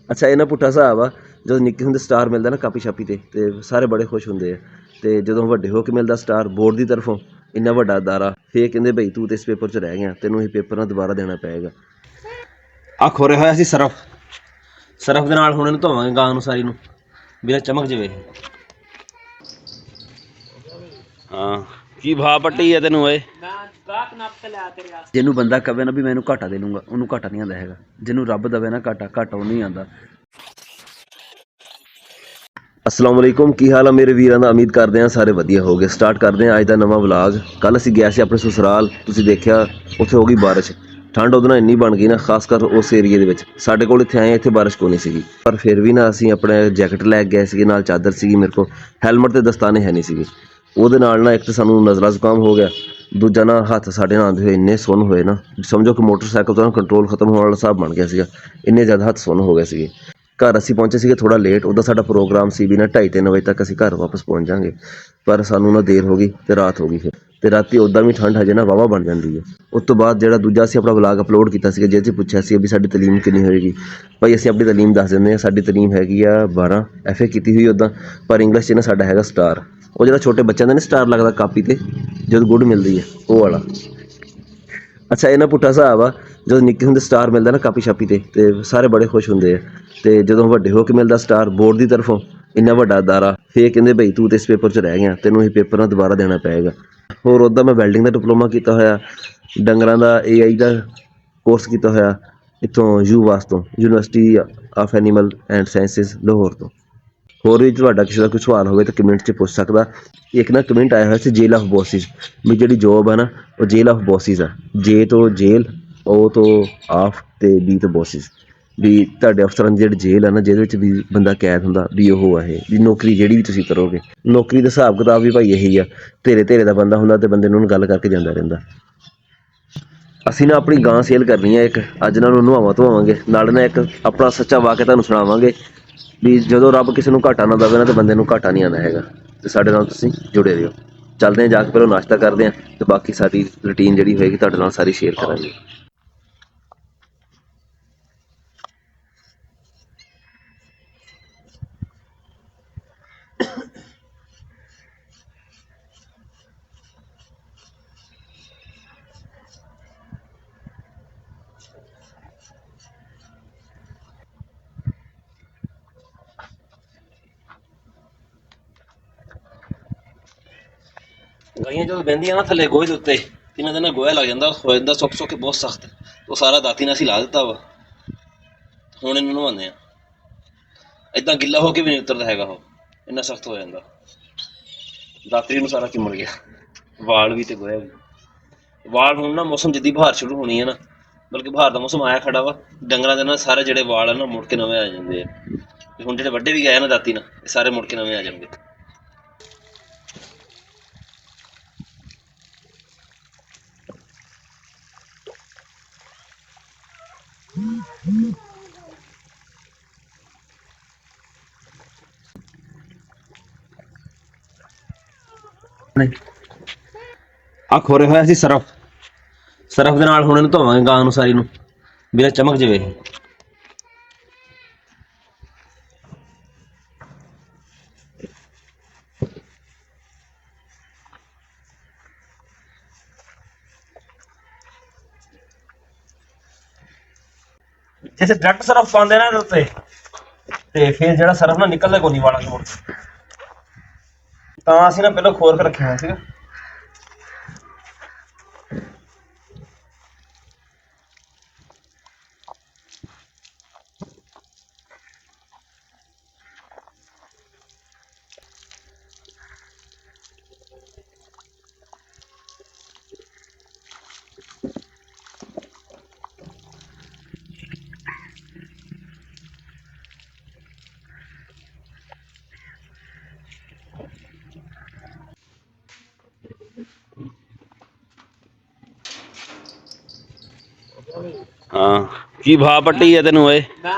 ਅੱਛਾ ਇਹਨਾਂ ਪੁੱਠਾ ਹਿਸਾਬ ਆ। ਜਦੋਂ ਨਿੱਕੇ ਹੁੰਦੇ ਸਟਾਰ ਮਿਲਦਾ ਨਾ ਕਾਪੀ ਛਾਪੀ ਤੇ ਸਾਰੇ ਬੜੇ ਖੁਸ਼ ਹੁੰਦੇ ਆ, ਤੇ ਜਦੋਂ ਵੱਡੇ ਹੋ ਕੇ ਮਿਲਦਾ ਸਟਾਰ ਬੋਰਡ ਦੀ ਤਰਫੋਂ ਇੰਨਾ ਵੱਡਾ ਅਦਾਰਾ, ਫੇਰ ਕਹਿੰਦੇ ਬਈ ਤੂੰ ਤੇ ਇਸ ਪੇਪਰ 'ਚ ਰਹਿ ਗਿਆ, ਤੈਨੂੰ ਇਹ ਪੇਪਰ ਨਾ ਦੁਬਾਰਾ ਦੇਣਾ ਪਏਗਾ। ਆਹ ਖੋਰਿਆ ਹੋਇਆ ਸੀ ਸਰਫ ਦੇ ਨਾਲ ਹੁਣ ਇਹਨੂੰ ਧੋਵਾਂਗੇ ਗਾਂ ਨੂੰ ਸਾਰੀ ਨੂੰ, ਬਿਨਾਂ ਚਮਕ ਜਾਵੇ। ਹਾਂ ਕੀ ਭਾਅ ਪੱਟੀ ਹੈ ਤੈਨੂੰ ਓਏ? ਜਿਹਨੂੰ ਬੰਦਾ ਕਵੇ ਨਾ ਵੀ ਮੈਂ ਇਹਨੂੰ ਘਾਟਾ ਦੇ ਲੂੰਗਾ, ਉਹਨੂੰ ਘਾਟਾ ਨਹੀਂ ਆਉਂਦਾ ਹੈਗਾ। ਜਿਹਨੂੰ ਰੱਬ ਦਵੇ ਨਾ ਘਾਟਾ ਉਹ ਨਹੀਂ ਆਉਂਦਾ। अस्सलाम वालेकुम, की हाल है मेरे वीरां दा? उम्मीद करते हैं सारे वधिया हो गए। स्टार्ट करते हैं अज का नवा व्लॉग। कल असीं गए सी अपने ससुराल, तुसीं देखिया उत्थे हो गई बारिश। ठंड उहदे नाल इन्नी बन गई ना, खासकर उस एरिए दे विच। साडे कोल इत्थे आए, इत्थे बारिश कोई नहीं सीगी, पर फिर भी ना असीं अपने जैकेट लै गए सीगे, नाल चादर सीगी मेरे को, हैलमट ते दस्ताने है नहीं सीगे। ਉਹਦੇ ਨਾਲ ਨਾ ਇੱਕ ਤਾਂ ਸਾਨੂੰ ਨਜ਼ਲਾ ਜ਼ੁਕਾਮ ਹੋ ਗਿਆ, ਦੂਜਾ ਨਾ ਹੱਥ ਸਾਡੇ ਨਾਲ ਆਉਂਦੇ ਹੋਏ ਇੰਨੇ ਸੁੰਨ ਹੋਏ ਨਾ, ਸਮਝੋ ਕਿ ਮੋਟਰਸਾਈਕਲ ਤੋਂ ਨਾ ਕੰਟਰੋਲ ਖਤਮ ਹੋਣ ਵਾਲਾ ਹਿਸਾਬ ਬਣ ਗਿਆ ਸੀਗਾ। ਇੰਨੇ ਜ਼ਿਆਦਾ ਹੱਥ ਸੁੰਨ ਹੋ ਗਏ ਸੀਗੇ। ਘਰ ਅਸੀਂ ਪਹੁੰਚੇ ਸੀਗੇ ਥੋੜ੍ਹਾ ਲੇਟ, ਉੱਦਾਂ ਸਾਡਾ ਪ੍ਰੋਗਰਾਮ ਸੀ ਵੀ ਨਾ 2:30-3 ਵਜੇ ਤੱਕ ਅਸੀਂ ਘਰ ਵਾਪਸ ਪਹੁੰਚ ਜਾਵਾਂਗੇ, ਪਰ ਸਾਨੂੰ ਨਾ ਦੇਰ ਹੋ ਗਈ ਅਤੇ ਰਾਤ ਹੋ ਗਈ। ਫਿਰ ਅਤੇ ਰਾਤੀ ਉੱਦਾਂ ਵੀ ਠੰਡ ਹਜੇ ਨਾ ਵਾਹਵਾ ਬਣ ਜਾਂਦੀ ਹੈ। ਉਸ ਤੋਂ ਬਾਅਦ ਜਿਹੜਾ ਦੂਜਾ ਅਸੀਂ ਆਪਣਾ ਵਲਾਗ ਅਪਲੋਡ ਕੀਤਾ ਸੀਗਾ, ਜਿਹਦੇ 'ਚ ਪੁੱਛਿਆ ਸੀ ਵੀ ਸਾਡੀ ਤਾਲੀਮ ਕਿੰਨੀ ਹੋਏਗੀ। ਭਾਈ ਅਸੀਂ ਆਪਣੀ ਤਾਲੀਮ ਦੱਸ ਦਿੰਦੇ ਹਾਂ। ਸਾਡੀ ਤਾਲੀਮ ਹੈਗੀ ਆ 12 FA ਕੀਤੀ ਹੋਈ ਉੱਦਾਂ, ਪਰ ਇੰਗਲਿਸ਼ 'ਚ ਨਾ ਸਾਡਾ ਹੈਗਾ ਸਟਾਰ। ਉਹ ਜਿਹੜਾ ਛੋਟੇ ਬੱਚਿਆਂ ਦਾ ਨਹੀਂ ਸਟਾਰ ਲੱਗਦਾ ਕਾਪੀ 'ਤੇ ਜਦੋਂ ਗੁੱਡ ਮਿਲਦੀ ਹੈ, ਉਹ ਵਾਲਾ। ਅੱਛਾ ਇਹਨਾਂ ਪੁੱਠਾ ਹਿਸਾਬ ਆ। ਜਦੋਂ ਨਿੱਕੇ ਹੁੰਦੇ ਸਟਾਰ ਮਿਲਦਾ ਨਾ ਕਾਪੀ ਛਾਪੀ ਤੇ ਸਾਰੇ ਬੜੇ ਖੁਸ਼ ਹੁੰਦੇ ਆ, ਤੇ ਜਦੋਂ ਵੱਡੇ ਹੋ ਕੇ ਮਿਲਦਾ ਸਟਾਰ ਬੋਰਡ ਦੀ ਤਰਫੋਂ ਇੰਨਾ ਵੱਡਾ ਅਦਾਰਾ, ਫੇਰ ਕਹਿੰਦੇ ਬਈ ਤੂੰ ਤੇ ਇਸ ਪੇਪਰ 'ਚ ਰਹਿ ਗਿਆ, ਤੈਨੂੰ ਇਹ ਪੇਪਰ ਨਾ ਦੁਬਾਰਾ ਦੇਣਾ ਪਏਗਾ। ਹੋਰ ਉੱਦਾਂ ਮੈਂ ਵੈਲਡਿੰਗ ਦਾ ਡਿਪਲੋਮਾ ਕੀਤਾ ਹੋਇਆ, ਡੰਗਰਾਂ ਦਾ AI ਦਾ ਕੋਰਸ ਕੀਤਾ ਹੋਇਆ ਇੱਥੋਂ UWAS ਤੋਂ, university of animal and sciences Lahore ਤੋਂ। ਹੋਰ ਵੀ ਤੁਹਾਡਾ ਕਿਸੇ ਦਾ ਕੋਈ ਸਵਾਲ ਹੋਵੇ ਤਾਂ ਕਮੈਂਟ 'ਚ ਪੁੱਛ ਸਕਦਾ। ਇੱਕ ਨਾ ਕਮੈਂਟ ਆਇਆ ਹੋਇਆ ਸੀ ਜੇਲ ਆਫ ਬੋਸਿਸ, ਵੀ ਜਿਹੜੀ ਜੋਬ ਆ ਨਾ ਉਹ ਜੇਲ ਆਫ ਬੋਸਿਸ ਆ। ਜੇ ਤੋਂ ਜੇਲ, ਉਹ ਤੋਂ ਆਫ ਤੇ B ਤੋਂ ਬੋਸਿਸ, ਵੀ ਤੁਹਾਡੇ ਅਫਸਰਾਂ ਦੀ ਜਿਹੜੀ ਜੇਲ੍ਹ ਆ ਨਾ, ਜਿਹਦੇ ਵਿੱਚ ਵੀ ਬੰਦਾ ਕੈਦ ਹੁੰਦਾ, ਵੀ ਉਹ ਆ ਇਹ ਵੀ ਨੌਕਰੀ ਜਿਹੜੀ ਵੀ ਤੁਸੀਂ ਕਰੋਗੇ। ਨੌਕਰੀ ਦਾ ਹਿਸਾਬ ਕਿਤਾਬ ਵੀ ਭਾਈ ਇਹੀ ਆ, ਧੇਰੇ ਦਾ ਬੰਦਾ ਹੁੰਦਾ ਤੇ ਬੰਦੇ ਨੂੰ ਉਹਨੂੰ ਗੱਲ ਕਰਕੇ ਜਾਂਦਾ ਰਹਿੰਦਾ। ਅਸੀਂ ਨਾ ਆਪਣੀ ਗਾਂ ਸੇਲ ਕਰਨੀ ਹੈ ਇੱਕ, ਅੱਜ ਨਾਲ ਉਹਨੂੰ ਨਹਾਵਾਂ ਧੋਵਾਂਗੇ, ਨਾਲ ਨਾ ਇੱਕ ਆਪਣਾ ਸੱਚਾ ਵਾਕਿਆ ਤੁਹਾਨੂੰ ਸੁਣਾਵਾਂਗੇ ਵੀ ਜਦੋਂ ਰੱਬ ਕਿਸੇ ਨੂੰ ਘਾਟਾ ਨਾ ਦੇਵੇ ਨਾ, ਤਾਂ ਬੰਦੇ ਨੂੰ ਘਾਟਾ ਨਹੀਂ ਆਉਂਦਾ ਹੈਗਾ। ਅਤੇ ਸਾਡੇ ਨਾਲ ਤੁਸੀਂ ਜੁੜੇ ਰਹੋ। ਚੱਲਦੇ ਹਾਂ, ਜਾ ਕੇ ਪਹਿਲਾਂ ਨਾਸ਼ਤਾ ਕਰਦੇ ਹਾਂ, ਅਤੇ ਬਾਕੀ ਸਾਡੀ ਰੂਟੀਨ ਜਿਹੜੀ ਹੋਏਗੀ ਤੁਹਾਡੇ ਨਾਲ ਸਾਰੀ ਸ਼ੇਅਰ ਕਰਾਂਗੇ। ਗਾਈਆਂ ਜਦੋਂ ਬਹਿੰਦੀਆਂ ਨਾ ਥੱਲੇ ਗੋਹੇ ਦੇ ਉੱਤੇ, ਇਹਨਾਂ ਦੇ ਨਾਲ ਗੋਹਾ ਲੱਗ ਜਾਂਦਾ, ਹੋ ਜਾਂਦਾ ਸੁੱਕ ਕੇ ਬਹੁਤ ਸਖਤ। ਉਹ ਸਾਰਾ ਦਾਤੀ ਨਾਲ ਅਸੀਂ ਲਾ ਦਿੱਤਾ ਵਾ, ਹੁਣ ਇਹਨੂੰ ਨਹਾਉਂਦੇ ਹਾਂ। ਏਦਾਂ ਗਿੱਲਾ ਹੋ ਕੇ ਵੀ ਨਹੀਂ ਉਤਰਦਾ ਹੈਗਾ, ਉਹ ਇੰਨਾ ਸਖਤ ਹੋ ਜਾਂਦਾ। ਦਾਤਰੀ ਨੂੰ ਸਾਰਾ ਚਿੰਬੜ ਗਿਆ, ਵਾਲ ਵੀ ਤੇ ਗੋਹਾ ਵੀ। ਵਾਲ ਹੁਣ ਨਾ ਮੌਸਮ ਜਿੱਦੀ ਬਹਾਰ ਸ਼ੁਰੂ ਹੋਣੀ ਹੈ ਨਾ, ਬਲਕਿ ਬਹਾਰ ਦਾ ਮੌਸਮ ਆਇਆ ਖੜਾ ਵਾ, ਡੰਗਰਾਂ ਦੇ ਨਾਲ ਸਾਰੇ ਜਿਹੜੇ ਵਾਲ ਆ ਨਾ ਮੁੜ ਕੇ ਨਵੇਂ ਆ ਜਾਂਦੇ ਆ। ਤੇ ਹੁਣ ਜਿਹੜੇ ਵੱਡੇ ਵੀ ਗਏ ਨਾ ਦਾਤੀ ਨਾਲ, ਇਹ ਸਾਰੇ ਮੁੜ ਕੇ ਨਵੇਂ ਆ ਜਾਣਗੇ। ਆਹ ਖੋਰਿਆ ਹੋਇਆ ਸੀ ਸਰਫ ਦੇ ਨਾਲ ਹੁਣ ਇਹਨੂੰ ਧੋਵਾਂਗੇ ਗਾਂ ਨੂੰ ਸਾਰੀ ਨੂੰ, ਬਿਨਾਂ ਚਮਕ ਜਾਵੇ। ਜੇ ਡਾਇਰੈਕਟ ਸਰਫ ਪਾਉਂਦੇ ਨਾ ਇਹਦੇ ਉੱਤੇ, ਤੇ ਫਿਰ ਜਿਹੜਾ ਸਰਫ ਨਾ ਨਿਕਲਦਾ ਕੋਈ ਨਹੀਂ ਵਾਲਾਂ ਨੂੰ ਮੁੜ, ਤਾਂ ਅਸੀਂ ਨਾ ਪਹਿਲਾਂ ਖੋਰ ਕੇ ਰੱਖਿਆ ਹੋਇਆ ਸੀਗਾ। ਹਾਂ ਕੀ ਭਾਅ ਪੱਟੀ ਹੈ ਤੈਨੂੰ ਓਏ?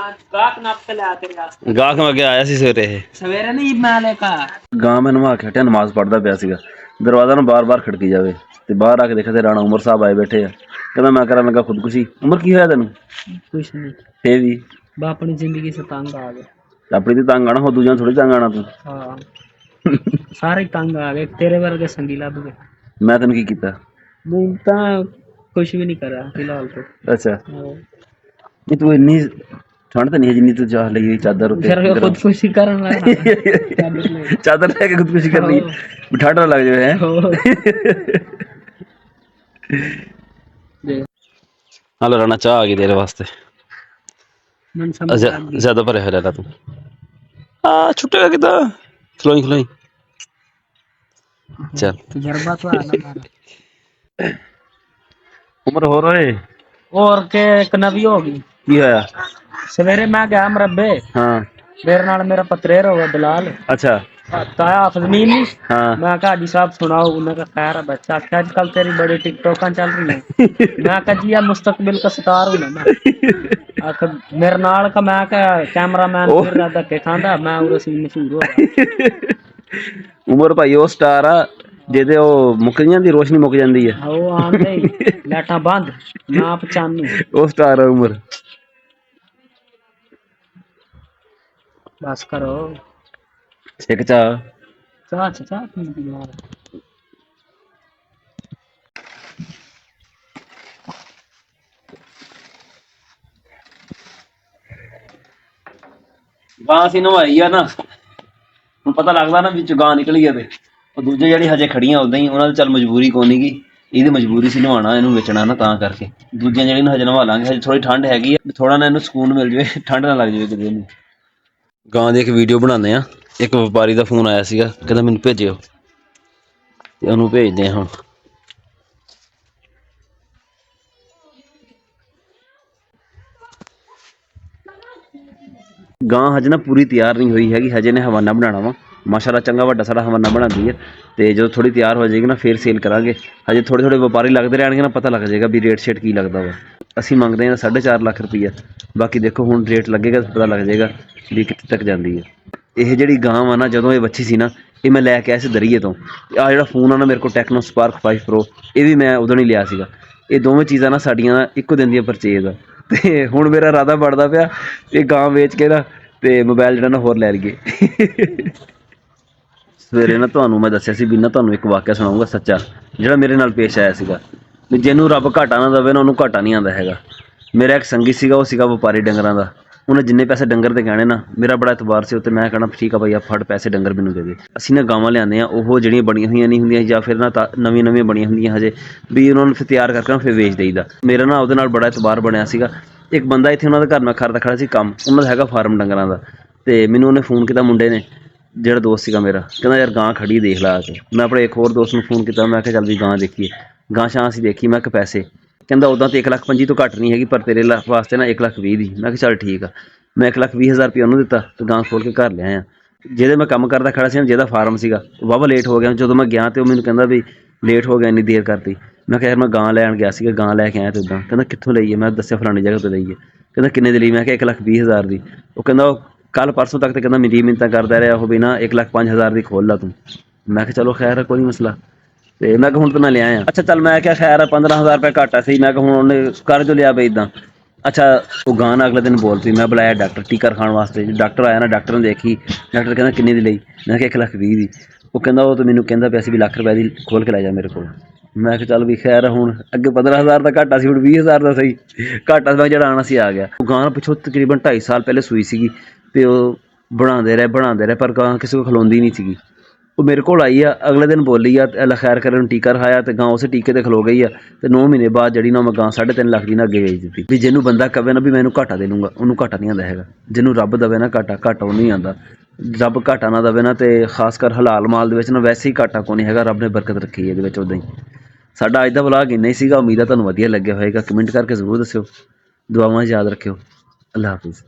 ਗਾਹਕ ਮੈਂ ਅੱਗੇ ਆਇਆ ਸੀ ਸਵੇਰੇ ਨਹੀਂ ਮੈਂ ਲੈ ਕੇ ਗਾਂ ਮੈਂ ਨਵਾ ਕੇ ਹਟਿਆ, ਨਮਾਜ਼ ਪੜ੍ਹਦਾ ਪਿਆ ਸੀਗਾ, ਦਰਵਾਜ਼ਾ ਨੂੰ ਬਾਰ ਖੜਕੀ ਜਾਵੇ, ਤੇ ਬਾਹਰ ਆ ਕੇ ਦੇਖਿਆ ਤੇ ਰਾਣਾ ਉਮਰ ਸਾਹਿਬ ਆਏ ਬੈਠੇ ਆ। ਕਹਿੰਦਾ ਮੈਂ ਕਰਨ ਲੱਗਾ ਖੁਦਕੁਸ਼ੀ। ਉਮਰ ਕੀ ਹੋਇਆ ਤੈਨੂੰ? ਕੁਛ ਨਹੀਂ। ਫੇਰ ਵੀ बा अपनी जिंदगी से तंग आ गए। ਆਪਣੀ ਤੇ ਤੰਗ ਆਣਾ, ਹੋ ਦੂਜਿਆਂ ਨੂੰ ਥੋੜੀ ਤੰਗ ਆਣਾ ਤੂੰ। हाँ सारे ही तंग आ गए, तेरे वर्गे संगी लभ गए। ਮੈਂ ਤੈਨੂੰ ਕੀ ਕੀਤਾ? नहीं तो कुछ भी नहीं करा फिलहाल तो। ਅੱਛਾ हाँ। ਨਹੀਂ ਤੂੰ ਇੰਨੀ ਠੰਡ ਤਾਂ ਨਹੀਂ ਹੈ ਜਿੰਨੀ ਤੂੰ ਚਾਹ ਲਈ ਹੋਈ ਚਾਦਰ ਉੱਤੇ फिर ਗਰਮ। खुदकुशी करन लगा चादर ले। ਚਾਦਰ ਲੈ ਕੇ ਖੁਦਕੁਸ਼ੀ ਕਰ ਲਈ ਵੀ ਠੰਡ ਨਾ ਲੱਗ ਜਾਵੇ ਹੈ। हो। दे ਹਲੋ ਰਾਣਾ ਚਾਹ ਆ ਗਈ ਤੇਰੇ ਵਾਸਤੇ। मन समझ लग गई। ਜ਼ਿਆਦਾ ਭਰਿਆ ਹੋਇਆ ਲੈ ਤੂੰ। ਆ ਛੁੱਟੇਗਾ ਕਿੱਦਾਂ? ਖਲੋਈ ਖਲੋਈ ਚੱਲ। तजर्बा तो है ना हमारा। ਉਮਰ ਹੋਰ ਓਏ और के एक नवी होगी। ਕੀ ਹੋਇਆ? सवेरे मैं गया मरबे, ਹਾਂ मेरे नाल मेरा पत्रेर हो गया दलाल। ਅੱਛਾ ताया अफजमीन नहीं। हाँ मैं कहा जी साहब सुनाओ, उन्होंने कहा खैर है बच्चा, क्या आजकल तेरी बड़ी टिकटॉक चल रही है। मैं कहा जी यार मुस्तकबिल का सितार हूं ना मैं। आखिर मेरे नाल का मैं क्या कैमरामैन ओ। फिर रहा धक्के खांदा, मैं उरे से मशहूर हो गया। ਉਮਰ ਭਾਈ ਉਹ ਸਟਾਰ ਆ ਜਿਹਦੇ ਉਹ ਮੁੱਕ ਜਾਂਦੀ ਰੋਸ਼ਨੀ ਮੁੱਕ ਜਾਂਦੀ ਹੈ वो आंदे ही लाइटां बंद, ना पहचानू। ਉਹ ਸਟਾਰ ਆ ਉਮਰ। बस करो। ਇੱਕ ਚਾਹ चाह चाह पी यार। ਗਾਂ ਅਸੀਂ ਨਵਾਈ ਆ ਨਾ, ਹੁਣ ਪਤਾ ਲੱਗਦਾ ਨਾ ਵਿੱਚ ਗਾਂ ਨਿਕਲੀ ਆ ਤੇ ਉਹ ਦੂਜੇ ਜਿਹੜੀ ਹਜੇ ਖੜੀਆਂ ਉਦਾਂ ਹੀ, ਉਹਨਾਂ ਦੀ ਚੱਲ ਮਜਬੂਰੀ ਕੋਈ ਨੀ ਗੀ, ਇਹਦੀ ਮਜਬੂਰੀ ਸੀ ਨਵਾਉਣਾ ਇਹਨੂੰ ਵੇਚਣਾ ਨਾ, ਤਾਂ ਕਰਕੇ ਦੂਜੀਆਂ ਜਿਹੜੀਆਂ ਨੂੰ ਹਜੇ ਨਵਾ ਲਾਂਗੇ। ਹਜੇ ਥੋੜੀ ਠੰਡ ਹੈਗੀ ਆ, ਥੋੜਾ ਨਾ ਇਹਨੂੰ ਸਕੂਨ ਮਿਲ ਜਾਵੇ, ਠੰਡ ਨਾ ਲੱਗ ਜਾਵੇ ਕਿਤੇ ਇਹਨੂੰ। ਗਾਂ ਦੀ ਇੱਕ ਵੀਡੀਓ ਬਣਾਉਂਦੇ ਆ। ਇੱਕ ਵਪਾਰੀ ਦਾ ਫੋਨ ਆਇਆ ਸੀਗਾ, ਕਹਿੰਦਾ ਮੈਨੂੰ ਭੇਜਿਓ, ਤੇ ਉਹਨੂੰ ਭੇਜਦੇ ਆ ਹੁਣ। ਗਾਂ ਹਜੇ ਨਾ ਪੂਰੀ ਤਿਆਰ ਨਹੀਂ ਹੋਈ ਹੈਗੀ, ਹਜੇ ਨੇ ਹਵਾਨਾ ਬਣਾਉਣਾ ਵਾ। ਮਾਸ਼ਾਅੱਲਾ ਚੰਗਾ ਵੱਡਾ ਸਾਡਾ ਹਵਾਨਾ ਬਣਾਉਂਦੀ ਹੈ, ਤੇ ਜਦੋਂ ਥੋੜੀ ਤਿਆਰ ਹੋ ਜਾਏਗੀ ਨਾ ਫਿਰ ਸੇਲ ਕਰਾਂਗੇ। ਹਜੇ ਥੋੜੇ ਥੋੜੇ ਵਪਾਰੀ ਲੱਗਦੇ ਰਹਿਣਗੇ ਨਾ, ਪਤਾ ਲੱਗ ਜਾਏਗਾ ਵੀ ਰੇਟ ਸ਼ੇਟ ਕੀ ਲੱਗਦਾ ਵਾ। ਅਸੀਂ ਮੰਗਦੇ ਹਾਂ 4.5 ਲੱਖ ਰੁਪਈਆ, ਬਾਕੀ ਦੇਖੋ ਹੁਣ ਰੇਟ ਲੱਗੇਗਾ ਤਾਂ ਪਤਾ ਲੱਗ ਜਾਏਗਾ ਵੀ ਕਿੱਥੇ ਤੱਕ ਜਾਂਦੀ ਹੈ। ਇਹ ਜਿਹੜੀ ਗਾਂ ਵਾ ਨਾ, ਜਦੋਂ ਇਹ ਵੱਛੀ ਸੀ ਨਾ, ਇਹ ਮੈਂ ਲੈ ਕੇ ਆਇਆ ਸੀ ਦਰੀਏ ਤੋਂ। ਆਹ ਜਿਹੜਾ ਫੋਨ ਆ ਨਾ ਮੇਰੇ ਕੋਲ ਟੈਕਨੋ ਸਪਾਰਕ 5 ਪ੍ਰੋ, ਇਹ ਵੀ ਮੈਂ ਉਦੋਂ ਨਹੀਂ ਲਿਆ ਸੀਗਾ। ਇਹ ਦੋਵੇਂ ਚੀਜ਼ਾਂ ਨਾ ਸਾਡੀਆਂ ਇੱਕੋ ਦਿਨ ਦੀਆਂ ਪਰਚੇਜ਼ ਆ, ਤੇ ਹੁਣ ਮੇਰਾ ਇਰਾਦਾ ਬਣਦਾ ਪਿਆ ਇਹ ਗਾਂ ਵੇਚ ਕੇ ਨਾ ਤੇ ਮੋਬਾਈਲ ਜਿਹੜਾ ਨਾ ਹੋਰ ਲੈ ਲਈਏ। ਸਵੇਰੇ ਨਾ ਤੁਹਾਨੂੰ ਮੈਂ ਦੱਸਿਆ ਸੀ ਵੀ ਨਾ ਤੁਹਾਨੂੰ ਇੱਕ ਵਾਕਿਆ ਸੁਣਾਊਂਗਾ ਸੱਚਾ, ਜਿਹੜਾ ਮੇਰੇ ਨਾਲ ਪੇਸ਼ ਆਇਆ ਸੀਗਾ। ਵੀ ਜਿਹਨੂੰ ਰੱਬ ਘਾਟਾ ਨਾ ਦੇਵੇ ਨਾ, ਉਹਨੂੰ ਘਾਟਾ ਨਹੀਂ ਆਉਂਦਾ ਹੈਗਾ। ਮੇਰਾ ਇੱਕ ਸੰਗੀ ਸੀਗਾ, ਉਹ ਸੀਗਾ ਵਪਾਰੀ ਡੰਗਰਾਂ ਦਾ। ਉਹਨੇ ਜਿੰਨੇ ਪੈਸੇ ਡੰਗਰ ਦੇ ਕਹਿਣੇ ਨਾ, ਮੇਰਾ ਬੜਾ ਇਤਬਾਰ ਸੀ ਉੱਤੇ। ਮੈਂ ਕਹਿਣਾ ਠੀਕ ਆ ਭਾਈ ਆ ਫੜ ਪੈਸੇ, ਡੰਗਰ ਮੈਨੂੰ ਦੇ ਦੇ। ਅਸੀਂ ਨਾ ਗਾਵਾਂ ਲਿਆਉਂਦੇ ਹਾਂ, ਉਹ ਜਿਹੜੀਆਂ ਬਣੀਆਂ ਹੋਈਆਂ ਨਹੀਂ ਹੁੰਦੀਆਂ, ਜਾਂ ਫਿਰ ਨਾ ਨਵੀਆਂ ਨਵੀਆਂ ਬਣੀਆਂ ਹੁੰਦੀਆਂ ਹਜੇ, ਵੀ ਉਹਨਾਂ ਨੂੰ ਫਿਰ ਤਿਆਰ ਕਰਕੇ ਨਾ ਫਿਰ ਵੇਚ ਦੇਈਦਾ। ਮੇਰਾ ਨਾ ਉਹਦੇ ਨਾਲ ਬੜਾ ਇਤਬਾਰ ਬਣਿਆ ਸੀਗਾ। ਇੱਕ ਬੰਦਾ ਇੱਥੇ ਉਹਨਾਂ ਦੇ ਘਰ ਮੈਂ ਕਰਦਾ ਖੜਾ ਸੀ ਕੰਮ, ਉਹਨਾਂ ਦਾ ਹੈਗਾ ਫਾਰਮ ਡੰਗਰਾਂ ਦਾ, ਤੇ ਮੈਨੂੰ ਉਹਨੇ ਫੋਨ ਕੀਤਾ ਮੁੰਡੇ ਨੇ, ਜਿਹੜਾ ਦੋਸਤ ਸੀਗਾ ਮੇਰਾ, ਕਹਿੰਦਾ ਯਾਰ ਗਾਂ ਖੜੀ ਦੇਖ ਲਾ ਆ ਕੇ। ਮੈਂ ਆਪਣੇ ਇੱਕ ਹੋਰ ਦੋਸਤ ਨੂੰ ਫੋਨ ਕੀਤਾ, ਮੈਂ ਕਿਹਾ ਚੱਲ ਵੀ ਗਾਂ ਦੇਖੀਏ। ਗਾਂ ਸ਼ਾਂ ਅਸੀਂ ਦੇਖੀ, ਮੈਂ ਕਿਹਾ ਪੈਸੇ, ਕਹਿੰਦਾ ਉੱਦਾਂ ਤਾਂ 1,25,000 ਤੋਂ ਘੱਟ ਨਹੀਂ ਹੈਗੀ, ਪਰ ਤੇਰੇ ਵਾਸਤੇ ਨਾ 1,20,000 ਦੀ। ਮੈਂ ਕਿਹਾ ਚੱਲ ਠੀਕ ਆ। ਮੈਂ 1,20,000 ਰੁਪਇਆ ਉਹਨੂੰ ਦਿੱਤਾ ਤੇ ਗਾਂ ਖੋਲ ਕੇ ਘਰ ਲਿਆਇਆ। ਜਿਹਦੇ ਮੈਂ ਕੰਮ ਕਰਦਾ ਖੜਾ ਸੀ, ਜਿਹਦਾ ਫਾਰਮ ਸੀਗਾ, ਵਾਹਵਾ ਲੇਟ ਹੋ ਗਿਆ। ਜਦੋਂ ਮੈਂ ਗਿਆ ਤੇ ਉਹ ਮੈਨੂੰ ਕਹਿੰਦਾ ਵੀ ਲੇਟ ਹੋ ਗਿਆ, ਇੰਨੀ ਦੇਰ ਕਰਤੀ। ਮੈਂ ਕਿਹਾ ਯਾਰ ਮੈਂ ਗਾਂ ਲੈਣ ਗਿਆ ਸੀਗਾ, ਗਾਂ ਲੈ ਕੇ ਆਇਆ ਤੇ ਉੱਦਾਂ। ਕਹਿੰਦਾ ਕਿੱਥੋਂ ਲਈ ਹੈ? ਮੈਂ ਦੱਸਿਆ ਫਲਾਣੀ ਜਗ੍ਹਾ ਤੋਂ ਲਈ ਹੈ। ਕਹਿੰਦਾ ਕਿੰਨੇ ਦੀ ਲਈ? ਮੈਂ ਕਿਹਾ 1,20,000 ਦੀ। ਉਹ ਕਹਿੰਦਾ ਉਹ ਕੱਲ ਪਰਸੋਂ ਤੱਕ ਤੇ ਕਹਿੰਦਾ ਮੇਰੀ ਮਿੰਨਤਾਂ ਕਰਦਾ ਰਿਹਾ ਉਹ ਵੀ ਨਾ 1,05,000 ਦੀ ਖੋਲ ਲਾ ਤੂੰ। ਮੈਂ ਕਿਹਾ ਚਲੋ ਖੈਰ ਕੋਈ ਮਸਲਾ, ਤੇ ਮੈਂ ਕਿਹਾ ਹੁਣ ਤਾਂ ਮੈਂ ਲਿਆ ਆ। ਅੱਛਾ ਚੱਲ ਮੈਂ ਕਿਹਾ ਖੈਰ 15,000 ਰੁਪਏ ਘਾਟਾ ਸੀ। ਮੈਂ ਕਿਹਾ ਹੁਣ ਉਹਨੇ ਕਰ ਜੋ ਲਿਆ ਬਈ ਇੱਦਾਂ। ਅੱਛਾ ਉਹ ਗਾਂ ਨਾ ਅਗਲੇ ਦਿਨ ਬੋਲ ਪਈ। ਮੈਂ ਬੁਲਾਇਆ ਡਾਕਟਰ ਟੀਕਾ ਰਖਾਉਣ ਵਾਸਤੇ। ਡਾਕਟਰ ਆਇਆ ਨਾ, ਡਾਕਟਰ ਨੇ ਦੇਖੀ। ਡਾਕਟਰ ਕਹਿੰਦਾ ਕਿੰਨੇ ਦੀ ਲਈ? ਮੈਂ ਕਿਹਾ 1,20,000 ਦੀ। ਉਹ ਕਹਿੰਦਾ ਉਹ ਤਾਂ ਮੈਨੂੰ ਕਹਿੰਦਾ ਪਿਆ ਸੀ ਵੀ ਲੱਖ ਰੁਪਏ ਦੀ ਖੋਲ ਕੇ ਲੈ ਜਾ ਮੇਰੇ ਕੋਲ। ਮੈਂ ਕਿਹਾ ਚੱਲ ਵੀ ਖੈਰ, ਹੁਣ ਅੱਗੇ 15,000 ਦਾ ਘਾਟਾ ਸੀ, ਹੁਣ 20,000 ਦਾ ਸਹੀ ਘਾਟਾ ਮੈਂ ਜਿਹੜਾ ਆਉਣਾ ਸੀ ਆ ਗਿਆ। ਉਹ ਗਾਂ ਪਿੱਛੋਂ ਤਕਰੀਬਨ 2.5 ਸਾਲ ਪਹਿਲੇ ਸੂਈ ਸੀਗੀ, ਤੇ ਉਹ ਬਣਾਉਂਦੇ ਰਹੇ ਪਰ ਗਾਂ ਕਿਸੇ ਕੋਲ ਖਲੋਂਦੀ ਨਹੀਂ ਸੀਗੀ। ਉਹ ਮੇਰੇ ਕੋਲ ਆਈ ਆ, ਅਗਲੇ ਦਿਨ ਬੋਲੀ ਆ ਅੱਲਾ ਖੈਰ ਕਰੇ, ਨੂੰ ਟੀਕਾ ਰਖਾਇਆ ਤੇ ਗਾਂ ਉਸੇ ਟੀਕੇ ਤੇ ਖਲੋ ਗਈ ਆ। ਤੇ 9 ਮਹੀਨੇ ਬਾਅਦ ਜਿਹੜੀ ਨਾ ਮੈਂ ਗਾਂ 3.5 ਲੱਖ ਦੀ ਨਾ ਅੱਗੇ ਵੇਚ ਦਿੱਤੀ। ਵੀ ਜਿਹਨੂੰ ਬੰਦਾ ਕਵੇ ਨਾ ਵੀ ਮੈਂ ਇਹਨੂੰ ਘਾਟਾ ਦੇ ਲੂੰਗਾ, ਉਹਨੂੰ ਘਾਟਾ ਨਹੀਂ ਆਉਂਦਾ ਹੈਗਾ। ਜਿਹਨੂੰ ਰੱਬ ਦਵੇ ਨਾ ਘਾਟਾ ਉਹ ਨਹੀਂ ਆਉਂਦਾ। ਰੱਬ ਘਾਟਾ ਨਾ ਦਵੇ ਨਾ, ਤੇ ਖਾਸ ਕਰ ਹਲਾਲ ਮਾਲ ਦੇ ਵਿੱਚ ਨਾ ਵੈਸੇ ਹੀ ਘਾਟਾ ਕੋਈ ਨਹੀਂ ਹੈਗਾ। ਰੱਬ ਨੇ ਬਰਕਤ ਰੱਖੀ ਹੈ ਇਹਦੇ ਵਿੱਚ ਉੱਦਾਂ ਹੀ। ਸਾਡਾ ਅੱਜ ਦਾ ਵਲਾਗ ਇੰਨਾ ਹੀ ਸੀਗਾ, ਉਮੀਦ ਆ ਤੁਹਾਨੂੰ ਵਧੀਆ ਲੱਗਿਆ ਹੋਏਗਾ। ਕਮੈਂਟ ਕਰਕੇ ਜ਼ਰੂਰ ਦੱਸਿਓ, ਦੁਆਵਾਂ 'ਚ ਯਾਦ ਰੱਖਿਓ। ਅੱਲਾ ਹਾਫਿਜ਼।